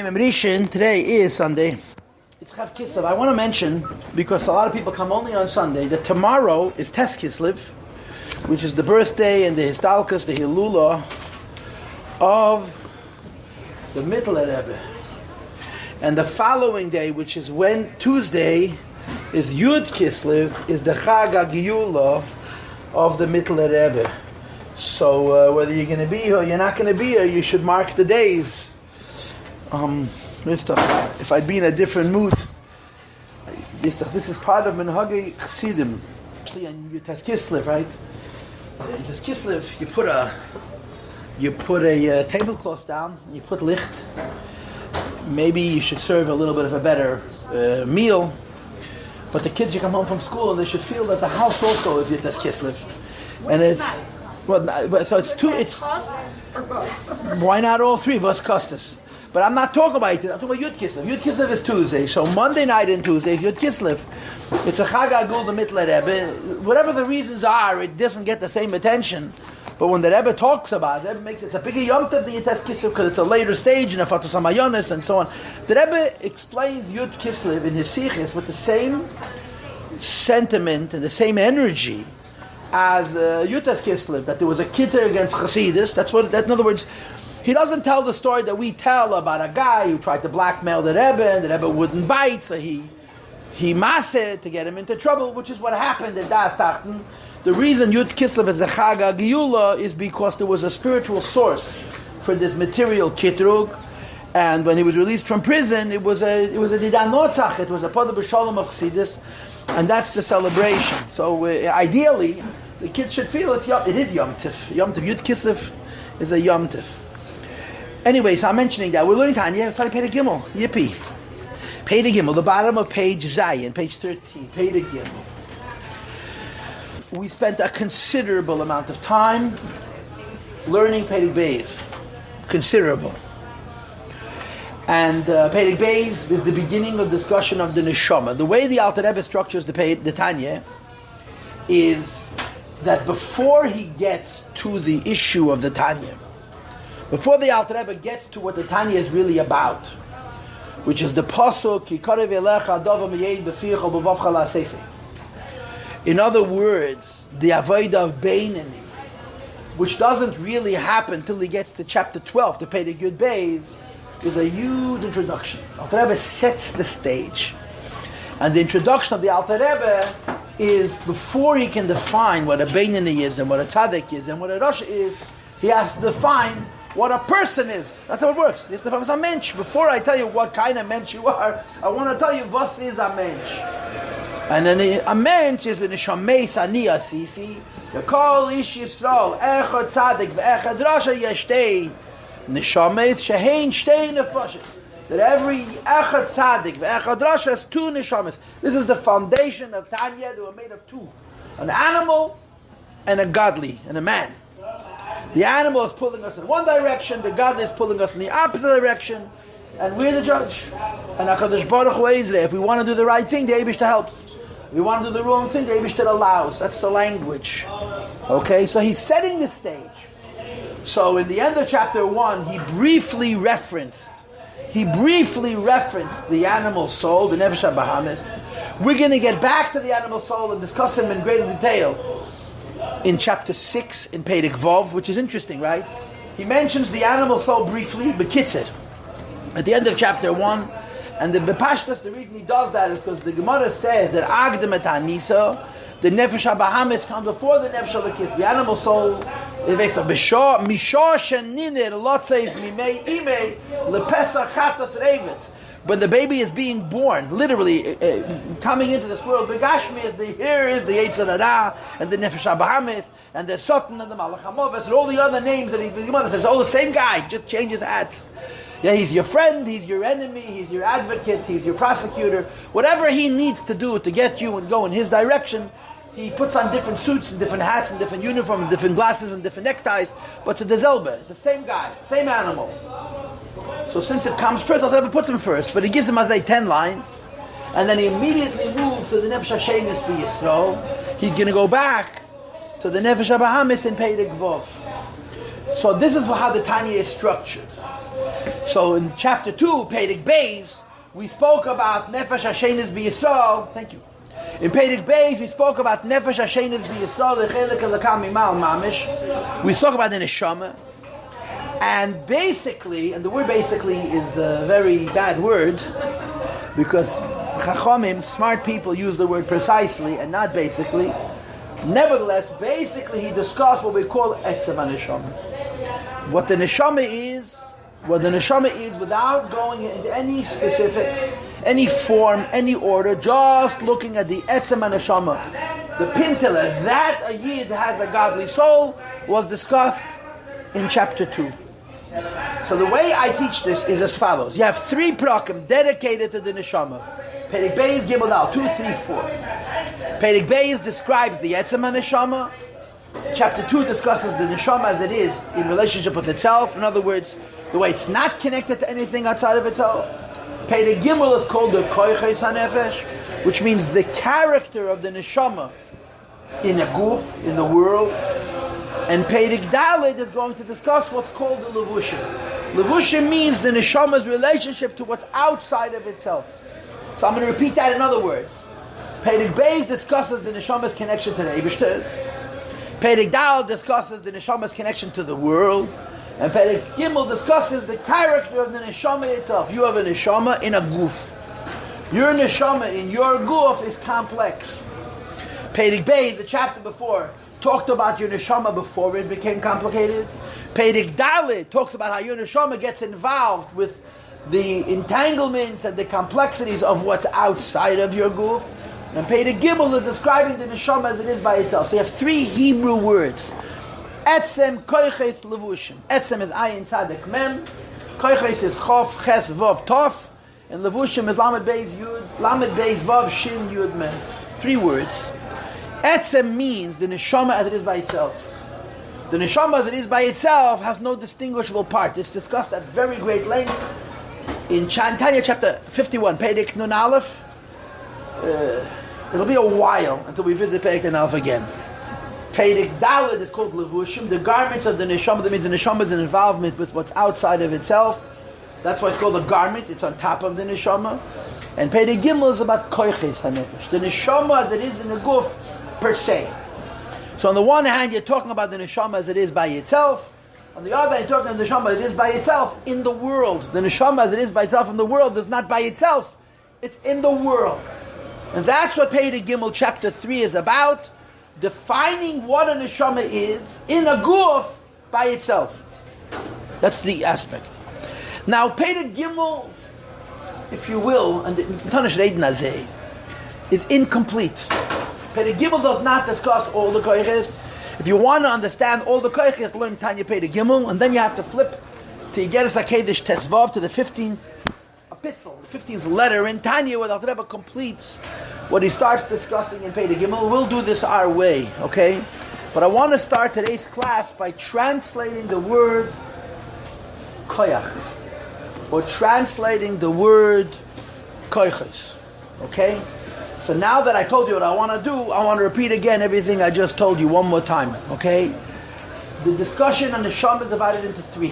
Yom Rishon, today is Sunday. It's Chav Kislev. I want to mention, because a lot of people come only on Sunday, that tomorrow is Tes Kislev, which is the birthday and the Histalkus, the Hilula of the Mittler Rebbe. And the following day, which is Tuesday, is Yud Kislev, is the Chag HaGiula of the Mittler Rebbe. So whether you're going to be here or you're not going to be here, you should mark the days. If I'd be in a different mood, this is part of Minhagei Chassidim. Especially on Tes Kislev, right? Tes Kislev, you put a tablecloth down, you put licht. Maybe you should serve a little bit of a better meal. But the kids should come home from school and they should feel that the house also is Tes Kislev. And it's so it's two. It's why not all three of us custis? But I'm not talking about it. I'm talking about Yud Kislev. Yud Kislev is Tuesday. So Monday night and Tuesday is Yud Kislev. It's a Chag HaGul, the Mittler Rebbe. Whatever the reasons are, it doesn't get the same attention. But when the Rebbe talks about it, it's a bigger Yom Tov than Yud Kislev because it's a later stage in a Fatas HaMayonis and so on. The Rebbe explains Yud Kislev in his Sichos with the same sentiment and the same energy as Yud Kislev, that there was a kitter against Chassidus. In other words, he doesn't tell the story that we tell about a guy who tried to blackmail the Rebbe and the Rebbe wouldn't bite, so he massed to get him into trouble, which is what happened at Das Tachten. The reason Yud Kislev is a Chag HaGiula is because there was a spiritual source for this material kitrug, and when he was released from prison, it was a Didan Notzach, it was a Pada B'Shalom of Chassidus, and that's the celebration. So ideally, the kids should feel it is Yom Tov. Yom Tov, Yud Kislev is a Yom Tov. Anyway, so I'm mentioning that. We're learning Tanya. It's like Pei Gimel. Yippee. Pei Gimel, the bottom of page Zayin, page 13. Pei Gimel. We spent a considerable amount of time learning Pei Beis. Considerable. And Pei Beis is the beginning of discussion of the Neshama. The way the Alter Rebbe structures the Tanya is that before he gets to the issue of the Tanya, before the Alter Rebbe gets to what the Tanya is really about, which is the pasuk, in other words, the avodah of Beinani, which doesn't really happen till he gets to chapter 12, to Perek Yud Beis, is a huge introduction. Alter Rebbe sets the stage, and the introduction of the Alter Rebbe is before he can define what a Beinani is and what a Tzaddik is and what a Rosh is. He has to define what a person is. That's how it works. He has to define a mensch. Before I tell you what kind of mensch you are, I want to tell you what is a mensch. And then a mensch is the neshamei sani asisi. The kol ish Yisrael echad tzaddik ve'echad rasha yeshtei neshameis shehein shtei nefashis. That every echad tzaddik ve'echad rasha has two neshames. This is the foundation of Tanya. They were made of two: an animal and a godly, and a man. The animal is pulling us in one direction, the godly is pulling us in the opposite direction, and we're the judge. And HaKadosh Baruch Hu Ezra, if we want to do the right thing, the Eibishter helps. If we want to do the wrong thing, the Eibishter allows. That's the language. Okay, so he's setting the stage. So in the end of chapter 1, he briefly referenced the animal soul, the Nefesh HaBahamis. We're going to get back to the animal soul and discuss him in greater detail in chapter 6 in Perek Vov, which is interesting, right? He mentions the animal soul briefly, Bekitzer, at the end of chapter 1. And the Bepashtas, the reason he does that is because the Gemara says that Agdem et Hanisa, the Nefesh HaBahamis comes before the Nefesh HaLekis. The animal soul is based on Misha Sheninir Lotzeis Mimei Imei Lepesach Chatas Revitz. When the baby is being born, literally coming into this world, Begashmi is the Yetzer Hara and the Nefesh HaBahamis and the Satan and the Malach HaMoves and all the other names that the Gemara says, the same guy, just changes hats. Yeah, he's your friend, he's your enemy, he's your advocate, he's your prosecutor. Whatever he needs to do to get you and go in his direction, he puts on different suits and different hats and different uniforms, different glasses and different neckties, but it's the Zelba, it's the same guy, same animal. So since it comes first, Alter Rebbe puts him first, but he gives him as 10 lines, and then he immediately moves to the Nefesh HaShenis B'Yisrael. He's going to go back to the Nefesh HaBahamis in Perek Vov. So this is how the Tanya is structured. So in chapter 2, Perek Beis, we spoke about Nefesh Hashenis B'Yisrael. Thank you. In Perek Beis, we spoke about Nefesh Hashenis B'Yisrael, the Chelik Elokam Mimal Mamish. We spoke about the Neshama. And basically, and the word basically is a very bad word, because Chachamim, smart people, use the word precisely and not basically. Nevertheless, basically he discussed what we call Etzem HaNeshama. What the Neshama is without going into any specifics, any form, any order, just looking at the Etzem HaNeshama. The Pintele, that a Yid has a godly soul, was discussed in chapter 2. So the way I teach this is as follows. You have 3 prakim dedicated to the Neshama. Perek Beis Gimel Dal, 2, 3, 4. Perek Beis describes the Etzem HaNeshama. Chapter 2 discusses the Neshama as it is in relationship with itself. In other words, the way it's not connected to anything outside of itself. Perek Gimel is called the Koiches HaNefesh, which means the character of the Neshama in a guf, in the world. And Perek Dalet is going to discuss what's called the Levushim. Levushim means the Neshama's relationship to what's outside of itself. So I'm going to repeat that in other words. Perek Beis discusses the Neshama's connection to the Eibishter. Perek Dalet discusses the Neshama's connection to the world. And Perek Gimel discusses the character of the Neshama itself. You have a Neshama in a guf. Your Neshama in your guf is complex. Perek Beis, the chapter before, talked about your neshama before it became complicated. Perek Dalet talks about how your neshama gets involved with the entanglements and the complexities of what's outside of your guf. And Perek Gimel is describing the neshama as it is by itself. So you have 3 Hebrew words. Etzem, Koiches, Levushim. Etzem is Ayin Tzadek Mem. Koiches is Chof, Ches, Vav, Tof. And Levushim is Lamed Beis, Yud, Lamed Beis, Vav, Shin, Yud, Mem. 3 words. Etzem means the neshama as it is by itself. The neshama as it is by itself has no distinguishable part. It's discussed at very great length in Tanya chapter 51, Perek Nun Aleph. It'll be a while until we visit Perek Nun Aleph again. Perek Dalet is called Levushim, the garments of the neshama. That means the neshama is an involvement with what's outside of itself. That's why it's called a garment. It's on top of the neshama. And Perek Gimel is about Koiches HaNefesh, the neshama as it is in the guf, per se. So on the one hand, you're talking about the neshama as it is by itself. On the other hand, you're talking about the neshama as it is by itself in the world. The neshama as it is by itself in the world is not by itself. It's in the world. And that's what Perek Gimel chapter 3 is about. Defining what a neshama is in a guf by itself. That's the aspect. Now, Perek Gimel, if you will, and the Tanash Reid Nazeh, is incomplete. Perek Gimel does not discuss all the koiches. If you want to understand all the koiches, you have to learn Tanya Perek Gimel, and then you have to flip to Yigeres HaKedesh Tetzvav to the 15th epistle, the 15th letter in Tanya, where the Alter Rebbe completes what he starts discussing in Perek Gimel. We'll do this our way, okay? But I want to start today's class by translating the word koyach, or translating the word koiches, okay? So now that I told you what I want to do, I want to repeat again everything I just told you one more time, okay? The discussion on the Neshama is divided into 3.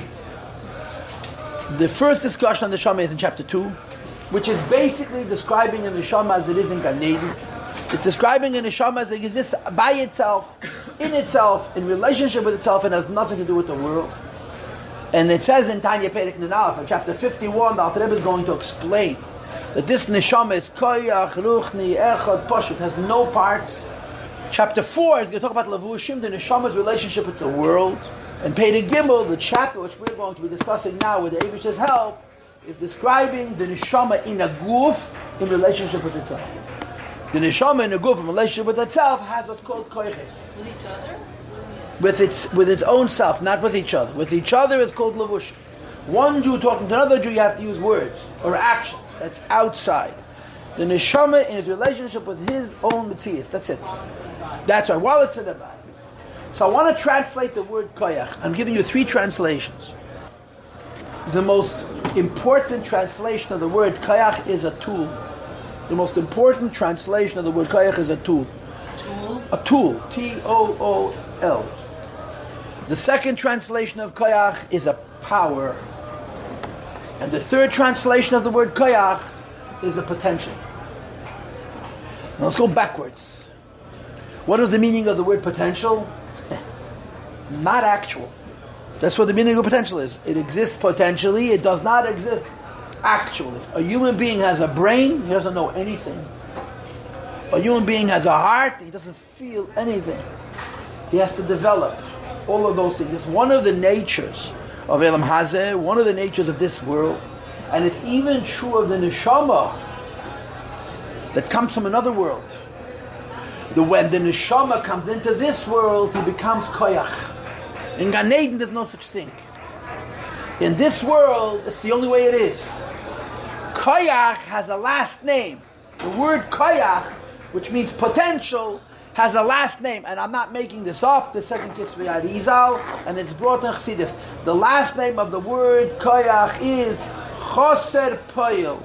The first discussion on the Neshama is in chapter 2, which is basically describing the Neshama as it is in Gan Eden. It's describing a Neshama as it exists by itself, in relationship with itself, and has nothing to do with the world. And it says in Tanya Perek Nun Aleph, in chapter 51, the Alter Rebbe is going to explain that this neshama is koyach, ruchni, echad, poshut, has no parts. Chapter 4 is going to talk about levushim, the neshama's relationship with the world. And Perek Gimel, the chapter which we're going to be discussing now with the Eibishter's help, is describing the neshama in a guf in relationship with itself. The neshama in a guf in relationship with itself has what's called koiches. With each other? With its own self, not with each other. With each other it's called levushim. One Jew talking to another Jew, you have to use words or actions. That's outside. The neshama in his relationship with his own metzius. That's it. That's right. While it's in the body. So I want to translate the word koyach. I'm giving you 3 translations. The most important translation of the word koyach is a tool. The most important translation of the word koyach is a tool. Tool? A tool. T-O-O-L. The second translation of koyach is a power. And the third translation of the word koyach is the potential. Now let's go backwards. What is the meaning of the word potential? Not actual. That's what the meaning of potential is. It exists potentially, it does not exist actually. A human being has a brain, he doesn't know anything. A human being has a heart, he doesn't feel anything. He has to develop all of those things. It's one of the natures of Elam Hazeh, one of the natures of this world. And it's even true of the neshama that comes from another world. When the neshama comes into this world, he becomes koyach. In Gan Eden, there's no such thing. In this world, it's the only way it is. Koyach has a last name. The word koyach, which means potential, has a last name. And I'm not making this up. This says in Kisvei Arizal, and it's brought in Chassidus. The last name of the word koyach is choser poil.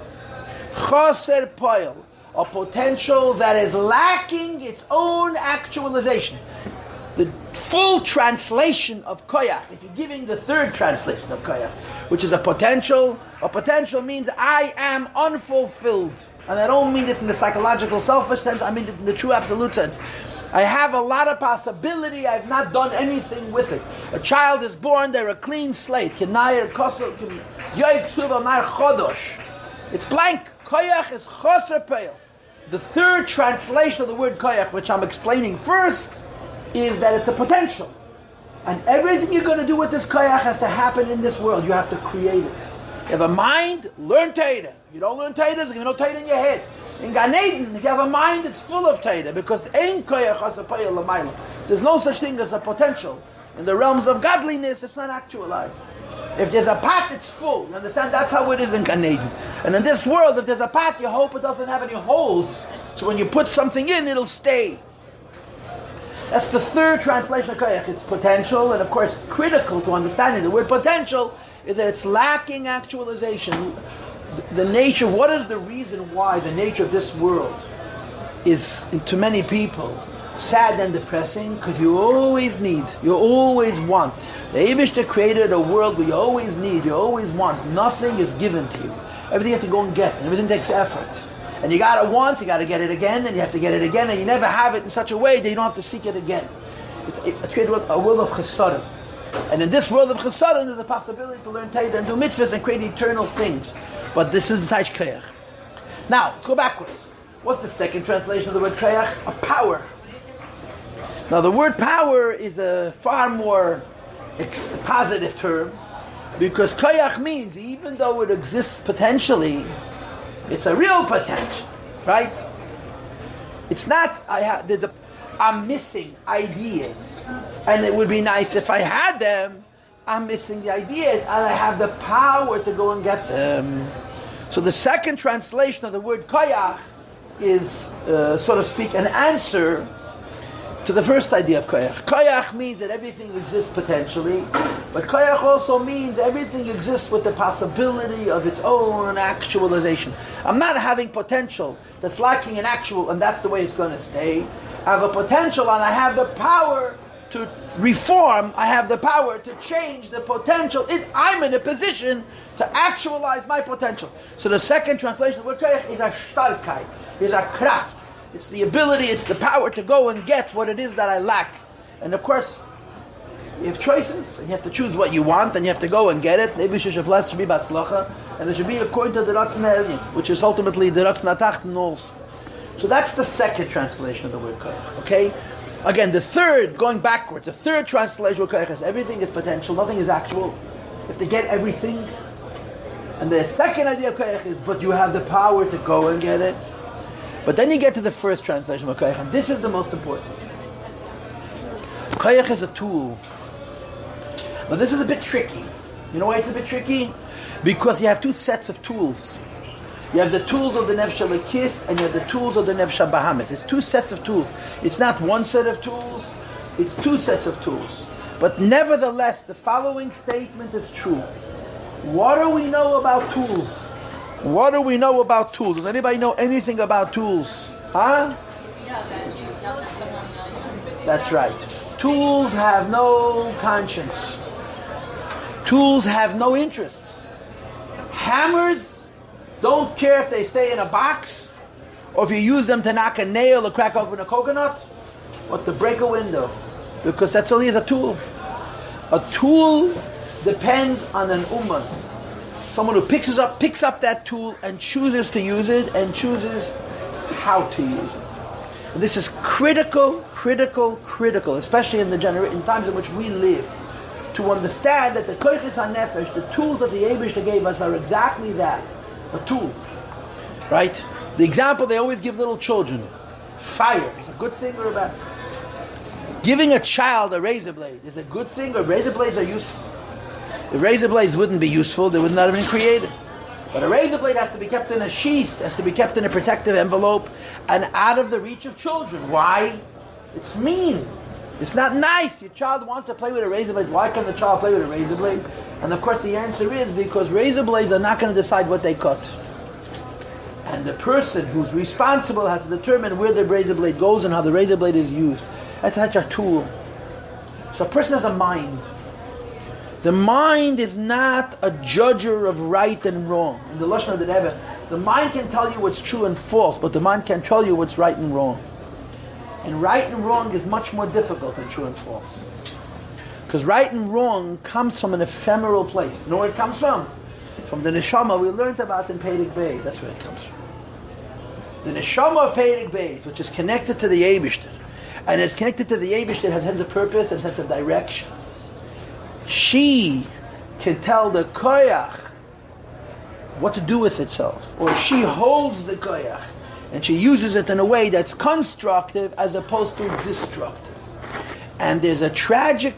Choser poil. A potential that is lacking its own actualization. The full translation of koyach, if you're giving the third translation of koyach, which is a potential means I am unfulfilled. And I don't mean this in the psychological selfish sense, I mean it in the true absolute sense. I have a lot of possibility, I've not done anything with it. A child is born, they're a clean slate. It's blank. Koyach is choser peil. The third translation of the word koyach, which I'm explaining first, is that it's a potential. And everything you're going to do with this koyach has to happen in this world. You have to create it. You have a mind, learn Teda. You don't learn Teda, there's no Teda in your head. In Gan Eden, if you have a mind, it's full of Teda, because ein koyach hasapayah l'mayla. There's no such thing as a potential. In the realms of godliness, it's not actualized. If there's a pot, it's full. You understand? That's how it is in Gan Eden. And in this world, if there's a pot, you hope it doesn't have any holes. So when you put something in, it'll stay. That's the third translation of koyach. It's potential, and of course, critical to understanding the word potential is that it's lacking actualization. The nature, what is the reason why the nature of this world is, to many people, sad and depressing? Because you always need, you always want. The Eibishter created a world where you always need, you always want. Nothing is given to you. Everything you have to go and get, and everything takes effort. And you got it once, you got to get it again, and you have to get it again, and you never have it in such a way that you don't have to seek it again. It's created a world of chesaron. And in this world of chesaron, there's a possibility to learn Teda and do mitzvahs and create eternal things. But this is the Taish Koyach. Now, let's go backwards. What's the second translation of the word Koyach? A power. Now, the word power is a far more positive term, because Koyach means, even though it exists potentially, it's a real potential, right? It's not, I'm missing ideas. And it would be nice if I had them. I'm missing the ideas, and I have the power to go and get them. So the second translation of the word koyach is, so to speak, an answer to the first idea of koyach. Koyach means that everything exists potentially, but koyach also means everything exists with the possibility of its own actualization. I'm not having potential that's lacking an actual, and that's the way it's going to stay. I have a potential, and I have the power to reform. I have the power to change the potential. I'm in a position to actualize my potential. So the second translation of the word koyach is a starkheit, is a kraft. It's the ability, it's the power to go and get what it is that I lack. And of course, you have choices, and you have to choose what you want, and you have to go and get it. Maybe should be batzlacha, and it should be according to the Ratzon HaElyon, which is ultimately the Ratzon HaTachton also. So that's the second translation of the word koyach. Okay? Again, the third, going backwards, the third translation of koyach is everything is potential, nothing is actual. You have to get everything. And the second idea of koyach is, but you have the power to go and get it. But then you get to the first translation of koyach, and this is the most important. Koyach is a tool. Now this is a bit tricky. You know why it's a bit tricky? Because you have two sets of tools. You have the tools of the Nefesh HaLekis, and you have the tools of the Nefesh HaBahamis. It's two sets of tools. It's not one set of tools, it's two sets of tools. But nevertheless, the following statement is true. What do we know about tools? What do we know about tools? Does anybody know anything about tools? Huh? That's right. Tools have no conscience. Tools have no interests. Hammers don't care if they stay in a box, or if you use them to knock a nail or crack open a coconut, or to break a window, because that's only a tool. A tool depends on an ummah. Someone who picks up that tool and chooses to use it and chooses how to use it. And this is critical, especially in times in which we live, to understand that the koiches hanefesh, the tools that the Eibishter gave us, are exactly that, a tool. Right? The example they always give little children: fire is a good thing or a bad thing? Giving a child a razor blade is a good thing, or razor blades are useful? If razor blades wouldn't be useful, they would not have been created. But a razor blade has to be kept in a sheath, has to be kept in a protective envelope, and out of the reach of children. Why? It's mean. It's not nice. Your child wants to play with a razor blade. Why can't the child play with a razor blade? And of course the answer is because razor blades are not going to decide what they cut. And the person who's responsible has to determine where the razor blade goes and how the razor blade is used. That's such a tool. So a person has a mind. The mind is not a judger of right and wrong. In the Lashon of the Rebbe, the mind can tell you what's true and false, but the mind can't tell you what's right and wrong. And right and wrong is much more difficult than true and false. Because right and wrong comes from an ephemeral place. You know where it comes from? From the neshama we learned about in Perek Beis. That's where it comes from. The neshama of Perek Beis, which is connected to the Eibishter, and it's connected to the Eibishter, it has a sense of purpose and a sense of direction. She can tell the koyach what to do with itself, or she holds the koyach and she uses it in a way that's constructive as opposed to destructive. And there's a tragic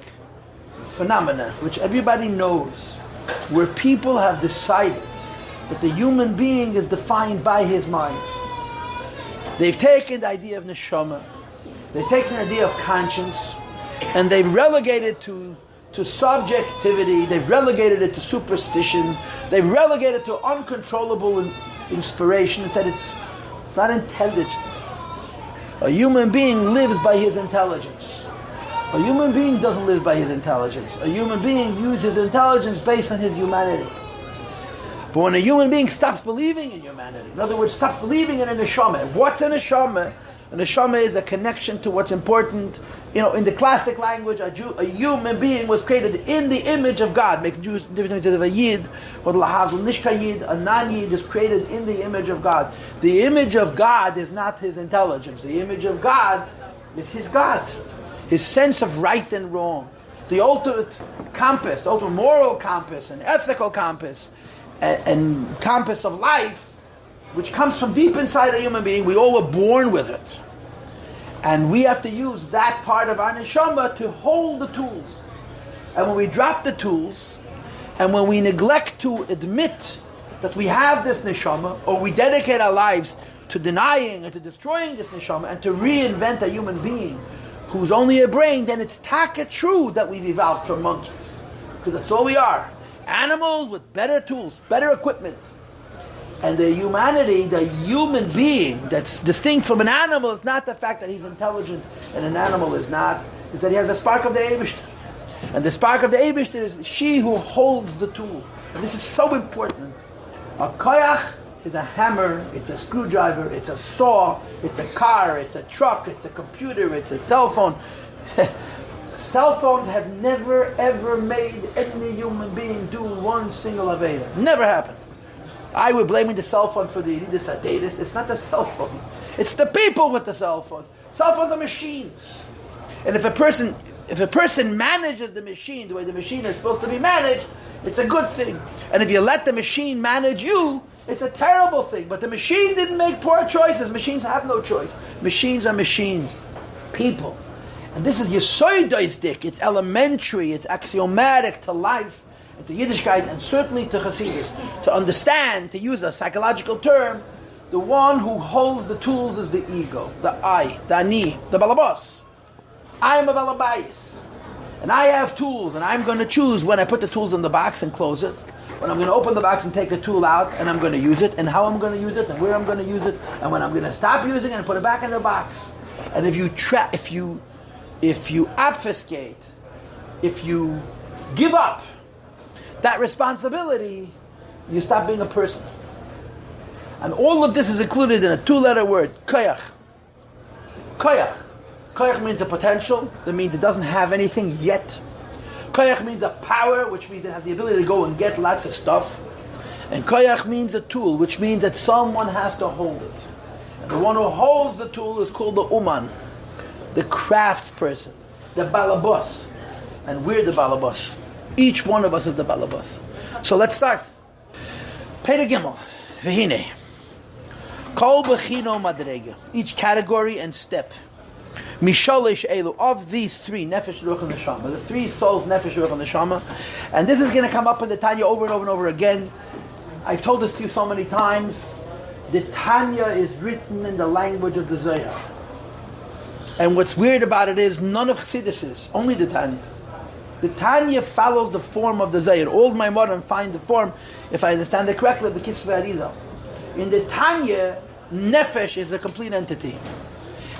phenomena which everybody knows, where people have decided that the human being is defined by his mind. They've taken the idea of neshama, they've taken the idea of conscience, and they've relegated to subjectivity, they've relegated it to superstition, they've relegated it to uncontrollable inspiration, and said it's not intelligent. A human being lives by his intelligence. A human being doesn't live by his intelligence. A human being uses his intelligence based on his humanity. But when a human being stops believing in humanity, in other words, stops believing in a neshama, what's a neshama? A neshama is a connection to what's important. You know, in the classic language, a human being was created in the image of God. Makes Jews different of a yid, or lahav nishka yid. A non-yid is created in the image of God. The image of God is not his intelligence. The image of God is his God, his sense of right and wrong, the ultimate compass, the ultimate moral compass, and ethical compass, and compass of life, which comes from deep inside a human being. We all were born with it. And we have to use that part of our neshama to hold the tools. And when we drop the tools, and when we neglect to admit that we have this neshama, or we dedicate our lives to denying and to destroying this neshama, and to reinvent a human being who's only a brain, then it's taka true that we've evolved from monkeys. Because that's all we are. Animals with better tools, better equipment. And the humanity, the human being that's distinct from an animal, is not the fact that he's intelligent and an animal is not, is that he has a spark of the Eibishter. And the spark of the Eibishter is she who holds the tool. And this is so important. A koyach is a hammer, it's a screwdriver, it's a saw, it's a car, it's a truck, it's a computer, it's a cell phone. Cell phones have never ever made any human being do one single aveda. Never happened. I would blame the cell phone for the Yidis Adedis. It's not the cell phone. It's the people with the cell phones. Cell phones are machines. And if a person manages the machine the way the machine is supposed to be managed, it's a good thing. And if you let the machine manage you, it's a terrible thing. But the machine didn't make poor choices. Machines have no choice. Machines are machines. People. And this is Yossi. It's elementary. It's axiomatic to life, to Yiddishkeit, and certainly to Chassidus, to understand, to use a psychological term, the one who holds the tools is the ego, the I, the ani, the balabos. I am a balabayis, and I have tools, and I'm going to choose when I put the tools in the box and close it, when I'm going to open the box and take a tool out, and I'm going to use it, and how I'm going to use it, and where I'm going to use it, and when I'm going to stop using it and put it back in the box. And if you obfuscate, if you give up that responsibility, you stop being a person. And all of this is included in a 2-letter word, koyach. Koyach. Koyach means a potential. That means it doesn't have anything yet. Koyach means a power, which means it has the ability to go and get lots of stuff. And koyach means a tool, which means that someone has to hold it. And the one who holds the tool is called the uman, the craftsperson, the balabos. And we're the balabos. Each one of us is the balabos. So let's start. Pei Gimel. V'hine. Kol b'chino madrega. Each category and step. Misholish elu. Of these three, nefesh, ruach, and neshama. The three souls, nefesh, ruach, and neshama. And this is going to come up in the Tanya over and over and over again. I've told this to you so many times. The Tanya is written in the language of the Zohar. And what's weird about it is none of Chassidus is, only the Tanya. The Tanya follows the form of the Zohar. All my modern find the form, if I understand it correctly, of the Kisvei Arizal. In the Tanya, Nefesh is a complete entity.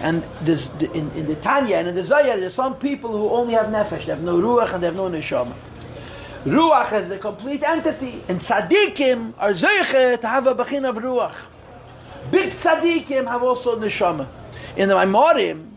And in the Tanya and in the Zohar, there's some people who only have Nefesh. They have no Ruach and they have no Neshama. Ruach is a complete entity. And Tzadikim are Zeiche to have a Bechin of Ruach. Big Tzadikim have also Neshama. In the Maimorim,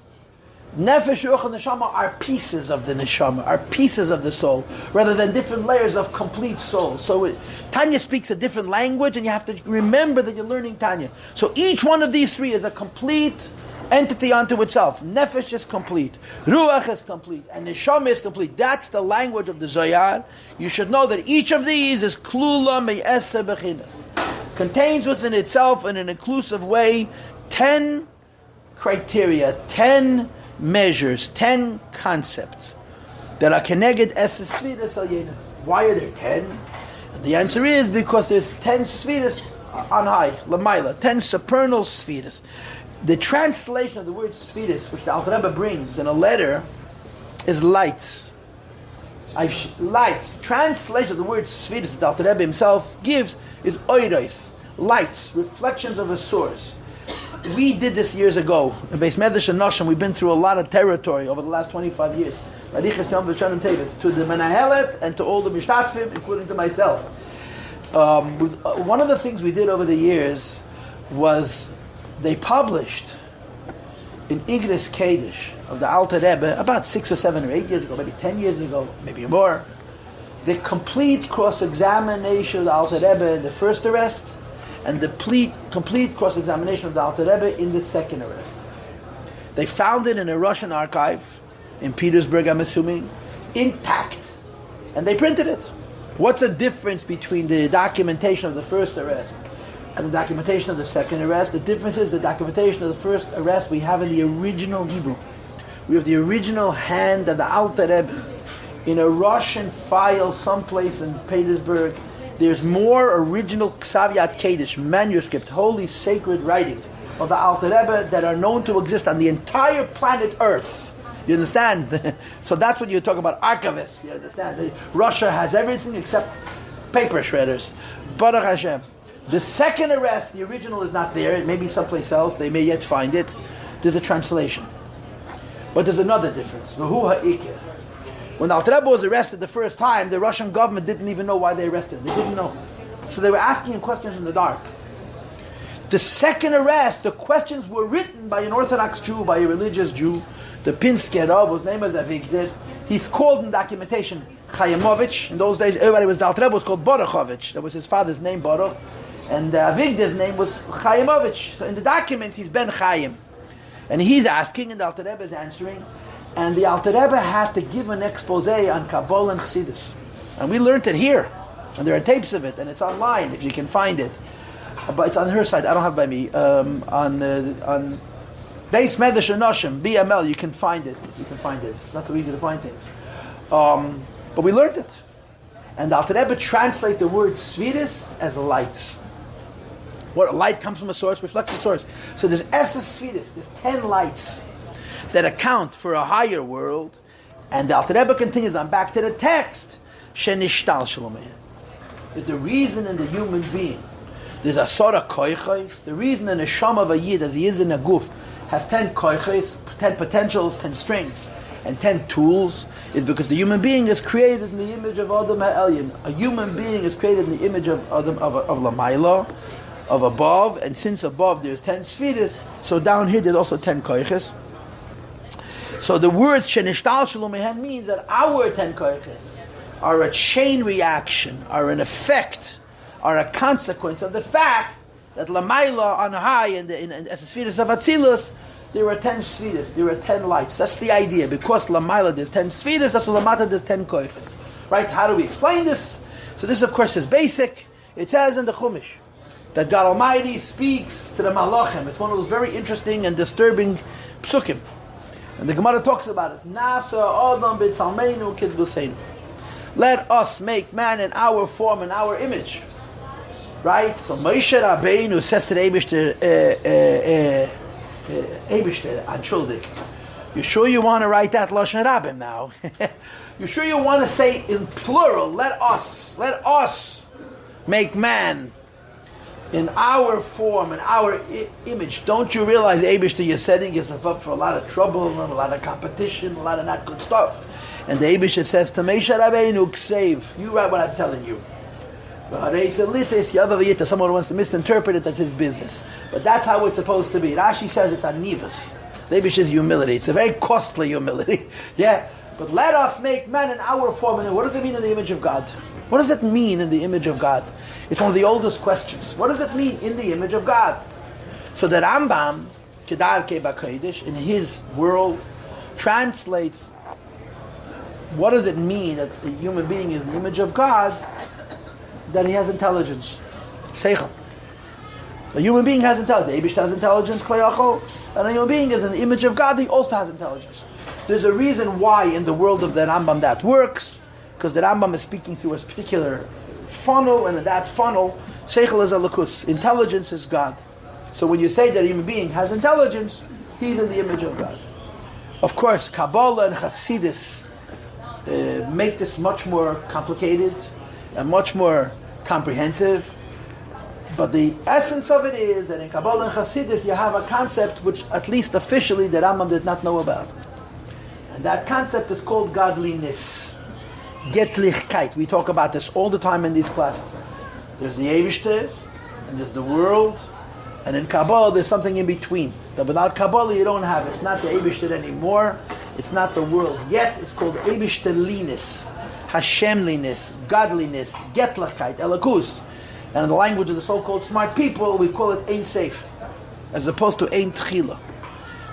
Nefesh, Ruach, and Neshama are pieces of the Neshama, are pieces of the soul, rather than different layers of complete soul. So Tanya speaks a different language, and you have to remember that you're learning Tanya. So each one of these three is a complete entity unto itself. Nefesh is complete, Ruach is complete, and Neshama is complete. That's the language of the Zohar. You should know that each of these is Klula Me'eseh Bechinas. Contains within itself, in an inclusive way, 10 criteria, 10 measures, 10 concepts that are connected as Sfiras al Yenas. Why are there 10? And the answer is because there's 10 Sfiras on high, Lamaila, 10 supernal Sfiras. The translation of the word Sfiras, which the Alter Rebbe brings in a letter, is lights. Lights. Translation of the word Sfiras that the Alter Rebbe himself gives is oiros, lights, reflections of a source. We did this years ago. In Beis Medrash and Noshim, we've been through a lot of territory over the last 25 years. To the Menahelet and to all the Mishtatfim, including to myself. One of the things we did over the years was they published in Igris Kaddish of the Alter Rebbe about 6 or 7 or 8 years ago, maybe 10 years ago, maybe more, the complete cross-examination of the Alter Rebbe in the first arrest, and the complete cross-examination of the Alter Rebbe in the second arrest. They found it in a Russian archive in Petersburg, I'm assuming, intact, and they printed it. What's the difference between the documentation of the first arrest and the documentation of the second arrest? The difference is the documentation of the first arrest we have in the original Hebrew. We have the original hand of the Alter Rebbe in a Russian file someplace in Petersburg. There's more original Ksaviyat Kaddish, manuscript, holy sacred writing of the Alter Rebbe that are known to exist on the entire planet Earth. You understand? So that's what you talk about archivists. You understand? Russia has everything except paper shredders. Baruch Hashem. The second arrest, the original is not there. It may be someplace else. They may yet find it. There's a translation. But there's another difference. V'hu ha'ikir. When the Alter Rebbe was arrested the first time, the Russian government didn't even know why they arrested him. They didn't know. So they were asking him questions in the dark. The second arrest, the questions were written by an Orthodox Jew, by a religious Jew, the Pinsky Rav, whose name is Avigdor. He's called in documentation Chayamovich. In those days, everybody was, the Alter Rebbe was called Baruchovich. That was his father's name, Baruch. And Avigdor's name was Chayamovich. So in the documents, he's Ben Chayim. And he's asking, and the Alter Rebbe is answering. And the Alter Rebbe had to give an expose on Kabbalah and Chassidus. And we learned it here. And there are tapes of it, and it's online if you can find it. But it's on her side, I don't have it by me. On Beis Medrash and Noshim, BML, you can find it if you can find it. It's not so easy to find things. But we learned it. And the Alter Rebbe translate the word Sfiris as lights. What light comes from a source, reflects the source. So there's Sfiris, there's 10 lights that account for a higher world, and the Alter Rebbe continues on back to the text. Shenishtal shalomeh. That the reason in the human being, there's a sort of koichos. The reason in the sham of a yid, as he is in a guf, has 10 koichos, 10 potentials, 10 strengths, and 10 tools, is because the human being is created in the image of Adam HaElyon. A human being is created in the image of Adam, of Lamaila, of above, and since above there's 10 spheres, so down here there's also 10 koiches. So the word Shenishtal Shalom means that our 10 koiches are a chain reaction, are an effect, are a consequence of the fact that Lamaila on high in the spheres of Atzilus, there are 10 spheres, there are 10 lights. That's the idea. Because Lamaila there's 10 spheres, that's what Lamata there's 10 koiches. Right? How do we explain this? So this of course is basic. It says in the Chumash that God Almighty speaks to the Malachim. It's one of those very interesting and disturbing psukim. And the Gemara talks about it. Nasa Adam b'tzalmeinu kidbuseinu. Let us make man in our form, in our image. Right? So Moshe Rabbeinu says to the Eibishter, Anshuldik, you sure you want to write that Lashon Rabbim now? You sure you want to say in plural, let us make man in our form, in our image? Don't you realize, Eibishter, you're setting yourself up for a lot of trouble, and a lot of competition, a lot of not good stuff? And the Eibishter says to Moshe Rabbeinu, save, you write what I'm telling you. Someone wants to misinterpret it, that's his business. But that's how it's supposed to be. Rashi says it's anivas. Maybe it's humility. It's a very costly humility. Yeah. But let us make man in our form. And what does it mean in the image of God? What does it mean in the image of God? It's one of the oldest questions. What does it mean in the image of God? So the Rambam, Kedar Keba Kodesh, in his world, translates what does it mean that a human being is the image of God? That he has intelligence. Seichel. A human being has intelligence. The Eibush has intelligence, Klayachol. And a human being is an image of God, he also has intelligence. There's a reason why in the world of the Rambam that works, because the Rambam is speaking through a particular funnel, and in that funnel, Seichel is a lakus. Intelligence is God. So when you say that a human being has intelligence, he's in the image of God. Of course, Kabbalah and Hasidus make this much more complicated and much more comprehensive, but the essence of it is that in Kabbalah and Hasidus you have a concept which at least officially the Rambam did not know about, and that concept is called godliness, Getlichkeit. We talk about this all the time in these classes. There's the Eibishter and there's the world, and in Kabbalah there's something in between that without Kabbalah you don't have. It's not the Eibishter anymore, it's not the world yet, it's called Eibishterliness, Hashemliness, godliness, Getlachkeit, Elakus. And in the language of the so-called smart people, we call it Ein Seif, as opposed to Ein Tchila.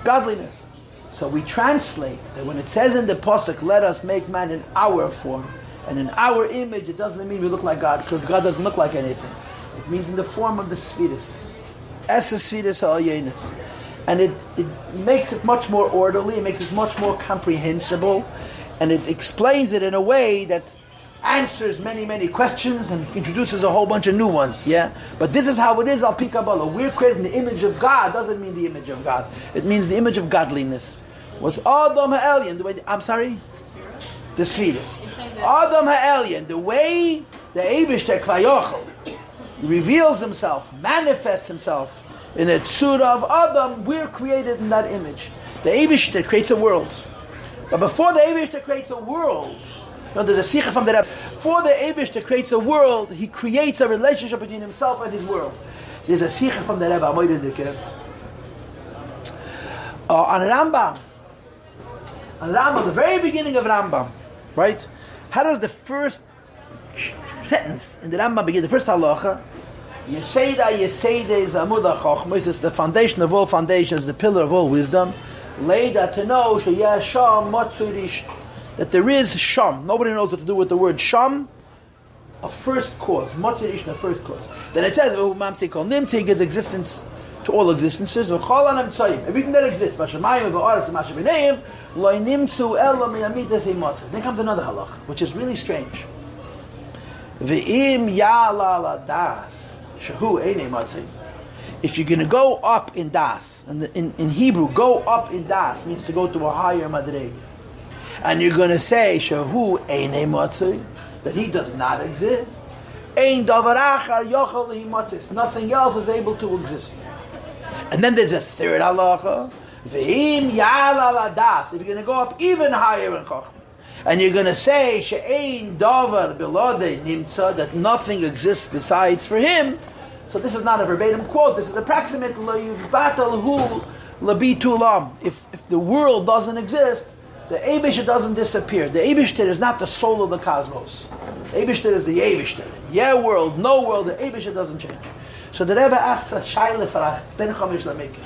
Godliness. So we translate that when it says in the Pasuk, let us make man in our form, and in our image, it doesn't mean we look like God, because God doesn't look like anything. It means in the form of the Spheres. Es Spheres ha'ayenis. And it makes it much more orderly, it makes it much more comprehensible, and it explains it in a way that answers many, many questions and introduces a whole bunch of new ones, yeah? But this is how it is, Al Pi Kabbalah. We're created in the image of God, doesn't mean the image of God. It means the image of godliness. What's Adam HaElyon? The way, I'm sorry? The Spheres. Adam HaElyon, the way the Eibishter Kvayochel reveals himself, manifests himself in a tzura of Adam, we're created in that image. The Eibishter creates a world. But before the Eibishter creates a world, there's a sikha from the Rabbi. Before the Eibishter creates a world, he creates a relationship between himself and his world. There's a sikha from the Rabbi. On Rambam, the very beginning of Rambam, right? How does the first sentence in the Rambam begin? The first halacha, Yeseda is Amud HaChochma, this is the foundation of all foundations, the pillar of all wisdom. Leida, to know that there is sham. Nobody knows what to do with the word sham. A first cause, matzurish, a first cause. Then it says, Nimti gives existence to all existences. Everything that exists. Then comes another halach, which is really strange. If you're going to go up in das, and in Hebrew, go up in das means to go to a higher madrega, and you're going to say shehu einei matzei, that he does not exist, ein davar achar yochel lehi matzis, nothing else is able to exist. And then there's a third halacha, ve'im ya'al ala das, if you're going to go up even higher in chochmah, And you're going to say, She'ein davar bilodei nimtza, that nothing exists besides for him. So this is not a verbatim quote, this is approximate. If the world doesn't exist, the Eibishter doesn't disappear. The Eibishter is not the soul of the cosmos. The Eibishter is the Eibishter. Yeah world, no world, the Eibishter doesn't change. So the Rebbe asks a shaila for a ben chamish lamikah.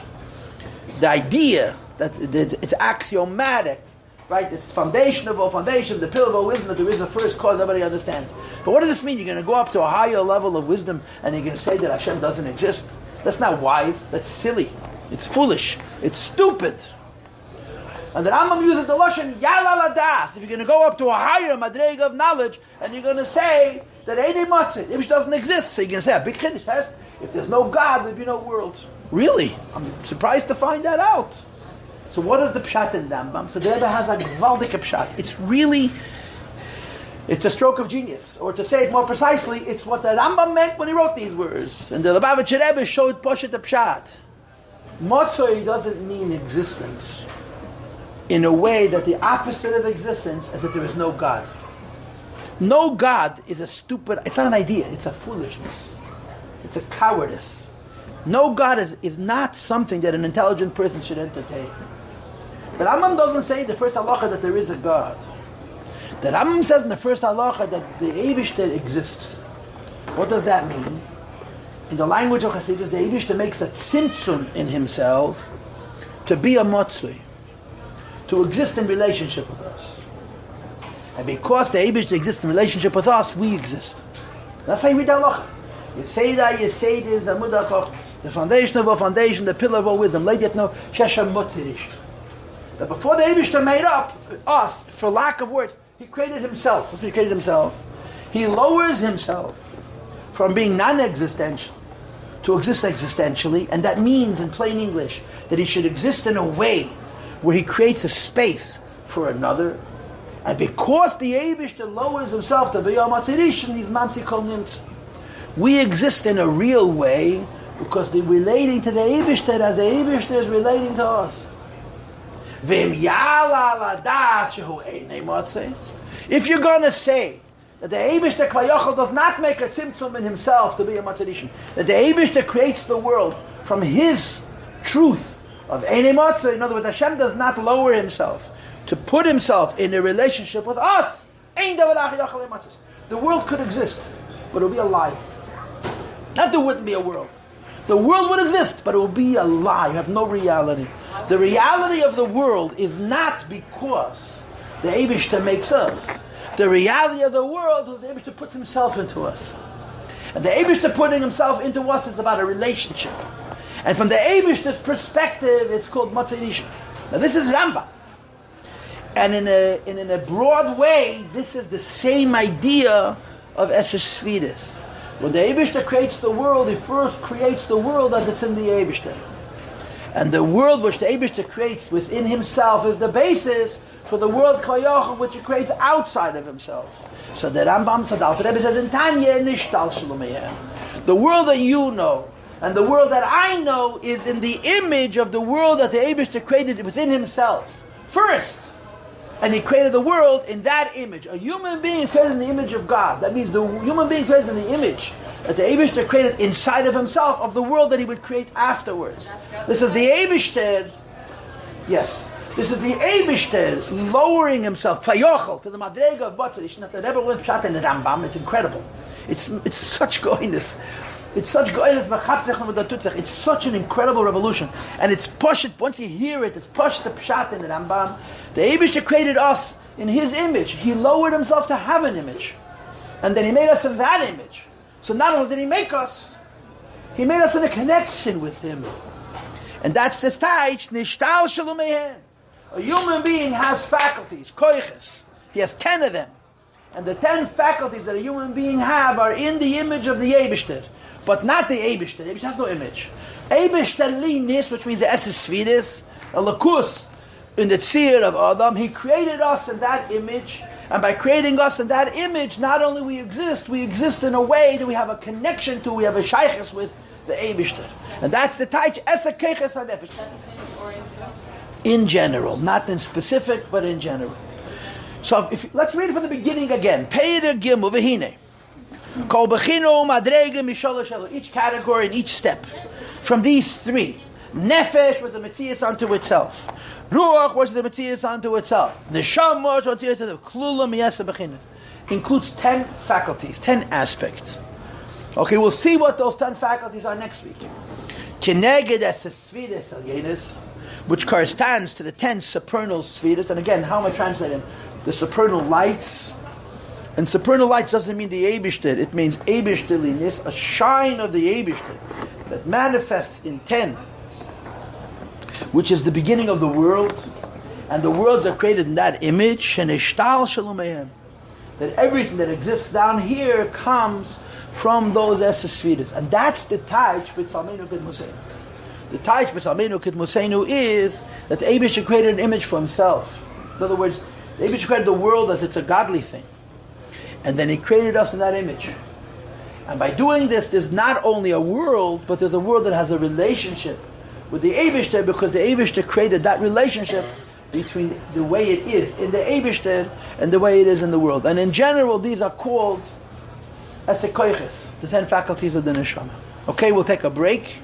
The idea that it's axiomatic, right? It's foundation, the pillar of all wisdom, that there is a first cause, everybody understands. But what does this mean? You're going to go up to a higher level of wisdom and you're going to say that Hashem doesn't exist? That's not wise. That's silly. It's foolish. It's stupid. And the Rambam uses the Lashon Yalal Adas. If you're going to go up to a higher madrega of knowledge and you're going to say that Eidei Matzah, Ibish doesn't exist, so you're going to say a big Kiddush. If there's no God, there'd be no world. Really? I'm surprised to find that out. So what is the pshat in Rambam? So the Rebbe has a gewaldige pshat. It's a stroke of genius. Or to say it more precisely, it's what the Rambam meant when he wrote these words. And the Lubavitcher Rebbe showed Poshet the pshat. Motzoi doesn't mean existence in a way that the opposite of existence is that there is no God. No God is it's not an idea, it's a foolishness. It's a cowardice. No God is not something that an intelligent person should entertain. The Rambam doesn't say in the first halacha that there is a God. The Rambam says in the first halacha that the Eibishter exists. What does that mean? In the language of Hasidus, the Eibishter makes a tzimtzum in himself to be a motzui, to exist in relationship with us. And because the Eibishter exists in relationship with us, we exist. That's how you read the halacha. You say this, the Mudah Chochmas, the foundation of all foundation, the pillar of all wisdom. Let yet know, Shesha Motirish. That before the Eibishter made up us, for lack of words, he created himself. What's he created himself? He lowers himself from being non-existential to exist existentially, and that means, in plain English, that he should exist in a way where he creates a space for another. And because the Eibishter lowers himself to B'yom HaTzirishin, he's Mamsi Kol Nimtz. We exist in a real way because they're relating to the Eibishter as the Eibishter is relating to us. If you're going to say that the Eibishter Kvayachal does not make a tzimtzum in himself to be a matzadishim, that the Eibishter creates the world from his truth of Einei Matzah, in other words, Hashem does not lower himself to put himself in a relationship with us. The world could exist, but it would be a lie. Not there wouldn't be a world. The world would exist, but it would be a lie. You have no reality. The reality of the world is not because the Eibishter makes us. The reality of the world is the Eibishter puts himself into us. And the Eibishter putting himself into us is about a relationship. And from the Eibishter's perspective, it's called Matzah Rishon. Now this is Rambam. And in a broad way, this is the same idea of Esher Svidus. When the Eibishter creates the world, he first creates the world as it's in the Eibishter. And the world which the Eibishter creates within himself is the basis for the world Kayach, which he creates outside of himself. So the Rambam said, the Rebbe says in Tanya, Nishtal Shalomeyeh. The world that you know and the world that I know is in the image of the world that the Eibishter created within himself first. And he created the world in that image. A human being is created in the image of God. That means the human being created in the image that the Eibishter created inside of himself of the world that he would create afterwards. This is the Eibishter. Yes. This is the Eibishter lowering himself, Fayochel, to the Madrega of Batzah. Not the Rebbe went shot in the Rambam. It's incredible. It's such goyness. It's such goyness. It's such an incredible revolution. And it's Poshet, once you hear it, it's Poshet the Pshat in the Rambam. The Eibishter created us in his image. He lowered himself to have an image. And then he made us in that image. So not only did he make us, he made us in a connection with him. And that's the Taich, Nishtal Shalomehen. A human being has faculties, koiches. He has 10 of them. And the 10 faculties that a human being have are in the image of the Eibishter. But not the Eibishter. The Eibishter has no image. Eibishter linis, which means the Esses Svidus, a lakus, in the tzir of Adam, he created us in that image. And by creating us in that image, not only we exist in a way that we have a connection to, we have a shaykhis with the Eibishter. And that's the taich, Esa Keiches HaNefesh. Is that the same as Orion? In general, not in specific, but in general. So let's read it from the beginning again. Peir Gimel v'hine. Kol bechino madrege mishalosh elu. Each category and each step. From these three. Nefesh was the metzias unto itself. Ruach was the metzias unto itself. Neshama was the metzias unto itself. Klula miyasa bechinas. Includes 10 faculties, 10 aspects. Okay, we'll see what those 10 faculties are next week. Keneged es sfiris alyenis, which corresponds to the 10 supernal spheres. And again, how am I translating? The supernal lights. And supernal lights doesn't mean the Eibishter. It means Eibishterliness, a shine of the Eibishter that manifests in 10, which is the beginning of the world. And the worlds are created in that image. And ishtal shalumayim, that everything that exists down here comes from those Esespheres. And that's the Taj B'Tzalmeinu Kid Museinu. The Taj B'Tzalmeinu Kid Museinu is that the Eibishter created an image for himself. In other words, the Eibishter created the world as it's a godly thing. And then he created us in that image. And by doing this, there's not only a world, but there's a world that has a relationship with the Eibishter, because the Eibishter created that relationship between the way it is in the Eibishter and the way it is in the world. And in general, these are called Esekoiches, the 10 faculties of the Neshama. Okay, we'll take a break.